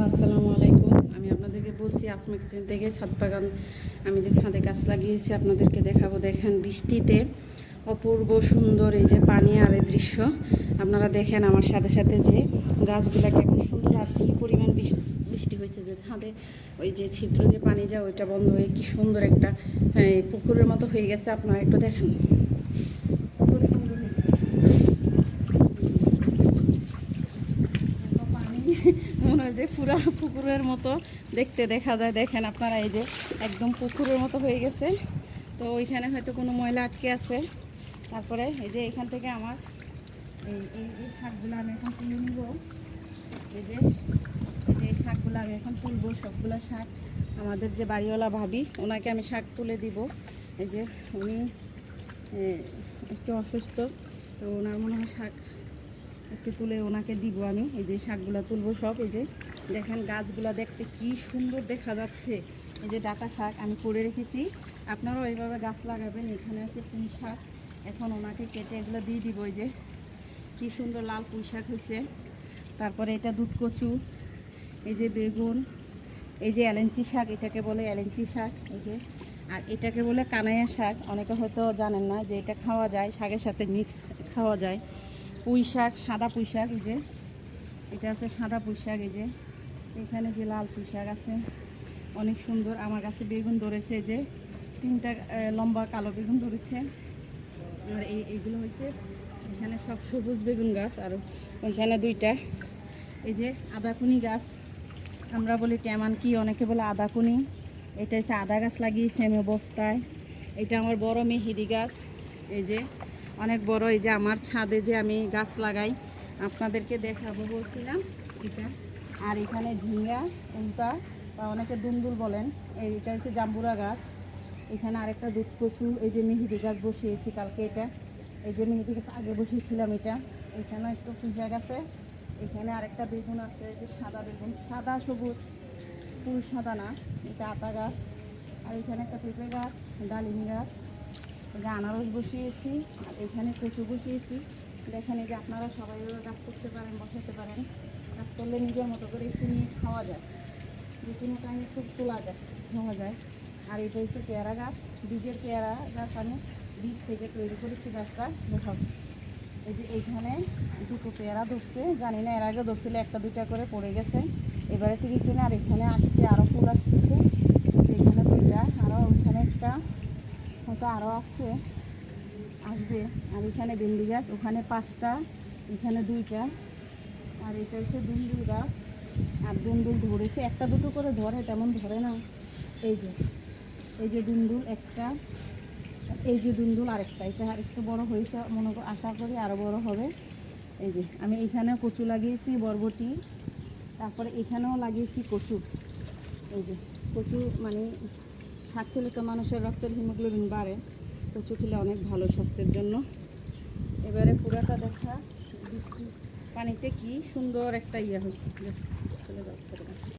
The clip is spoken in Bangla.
আসসালামু আলাইকুম। আমি আপনাদেরকে বলছি আসমা কিচেন থেকে ছাদ বাগান। আমি যে ছাদে গাছ লাগিয়েছি আপনাদেরকে দেখাবো। দেখেন বৃষ্টিতে অপূর্ব সুন্দর এই যে পানি আর এই দৃশ্য আপনারা দেখেন আমার সাথে সাথে যে গাছগুলা কেমন সুন্দর আর কী পরিমাণ বৃষ্টি হয়েছে যে ছাদে ওই যে ছিদ্র যে পানি যায় ওইটা বন্ধ হয়ে কি সুন্দর একটা পুকুরের মতো হয়ে গেছে। আপনারা একটু দেখেন, মনে হয় যে পুরা পুকুরের মতো দেখতে দেখা যায়। দেখেন আপনারা এই যে একদম পুকুরের মতো হয়ে গেছে। তো ওইখানে হয়তো কোনো ময়লা আটকে আছে। তারপরে এই যে এখান থেকে আমার এই এই শাকগুলো আমি এখন তুলে নিব। এই যে এই শাকগুলো আমি এখন তুলবো, সবগুলো শাক আমাদের যে বাড়িওয়ালা ভাবি ওনাকে আমি শাক তুলে দিব। এই যে উনি একটু অসুস্থ, তো ওনার মনে হয় শাক একটু তুলে ওনাকে দিব আমি। এই যে শাকগুলো তুলবো সব। এই যে দেখেন গাছগুলো দেখতে কি সুন্দর দেখা যাচ্ছে। এই যে ডাঁটা শাক আমি করে রেখেছি, আপনারাও এইভাবে গাছ লাগাবেন। এখানে আছে পুঁই শাক, এখন ওনাকে কেটে এগুলো দিয়ে দিব। এই যে কি সুন্দর লাল পুঁই শাক হয়েছে। তারপরে এটা দুধ কচু, এই যে বেগুন, এই যে এলেঞ্চি শাক, এটাকে বলে এলেঞ্চি শাক। এই যে আর এটাকে বলে কানাইয়া শাক। অনেকে হয়তো জানেন না যে এটা খাওয়া যায়, শাকের সাথে মিক্স খাওয়া যায়। পুঁই শাক, সাদা পুঁই শাক, এই যে এটা আছে সাদা পুঁই শাক। এই যে এখানে যে লাল পুঁই শাক আছে অনেক সুন্দর। আমার কাছে বেগুন ধরেছে, যে 3টা লম্বা কালো বেগুন ধরেছে। আর এইগুলো হয়েছে এখানে সব সবুজ বেগুন গাছ, আর ওইখানে 2টা এই যে আদাকুনি গাছ, আমরা বলি টেমান কি, অনেকে বলে আদাকুনি। এটা হচ্ছে আদা গাছ লাগিয়েছি আমি বস্তায়। এটা আমার বড় মেহেদি গাছ, এই যে অনেক বড়। এই যে আমার ছাদে যে আমি গাছ লাগাই আপনাদেরকে দেখাবো বলছিলাম এটা। আর এখানে ঝিঙ্গা, উল্টা বা অনেকে দুন্দুল বলেন, এইটা হচ্ছে জাম্বুরা গাছ। এখানে আরেকটা দুধ কচু, এই যে মেহেদি গাছ বসিয়েছি কালকে। এটা এই যে মেহেদি গাছ আগে বসিয়েছিলাম এটা। এখানেও একটু পুঁজা গাছে, এখানে আরেকটা বেগুন আছে, যে সাদা বেগুন, সাদা সবুজ, ফুল সাদা না, এটা আতা গাছ। আর এখানে একটা পেঁপে গাছ, ডালিম গাছ, এই যে আনারস বসিয়েছি, আর এখানে কচু বসিয়েছি। দেখেন এই যে আপনারা সবাই গাছ করতে পারেন, বসাতে পারেন। গাছ করলে নিজের মতো করে একটু নিয়ে খাওয়া যায়, যে কোনো টাইমে একটু তোলা যায়, খাওয়া যায়। আর এটা হচ্ছে পেয়ারা গাছ, বীজের পেয়ারা গাছ, আমি বীজ থেকে তৈরি করেছি গাছটা। দেখো এই যে এইখানে 2টো পেয়ারা ধরছে, জানি না এর আগে ধরছিল 1টা 2টা করে পড়ে গেছে, এবারে থেকে কিনে। আর এখানে আসছে আরও ফুল আসতেছে, এখানে 2টা, আরও ওইখানে একটা, হয়তো আরও আসছে, আসবে। আর এখানে ভেন্ডি গাছ, ওখানে 5টা, এখানে 2টা। আর এটা হচ্ছে দুন্দুল গাছ, আর দুন্দুল ধরেছে 1টা 2টো করে ধরে, তেমন ধরে না। এই যে দুন্দুল একটা, এই যে দুন্দুল আরেকটা, এটা আরেকটু বড় হয়েছে, মনে আশা করি আরও বড় হবে। এই যে আমি এখানেও কচু লাগিয়েছি, বরবটি, তারপরে এখানেও লাগিয়েছি কচু। এই যে কচু মানে শাক খেলে তো মানুষের রক্তের হিমোগ্লোবিন বাড়ে, কচু খেলে অনেক ভালো স্বাস্থ্যের জন্য। এবারে পুরাটা দেখা, পানিতে কি সুন্দর একটা ইয়ে হয়েছে, চলে যাও।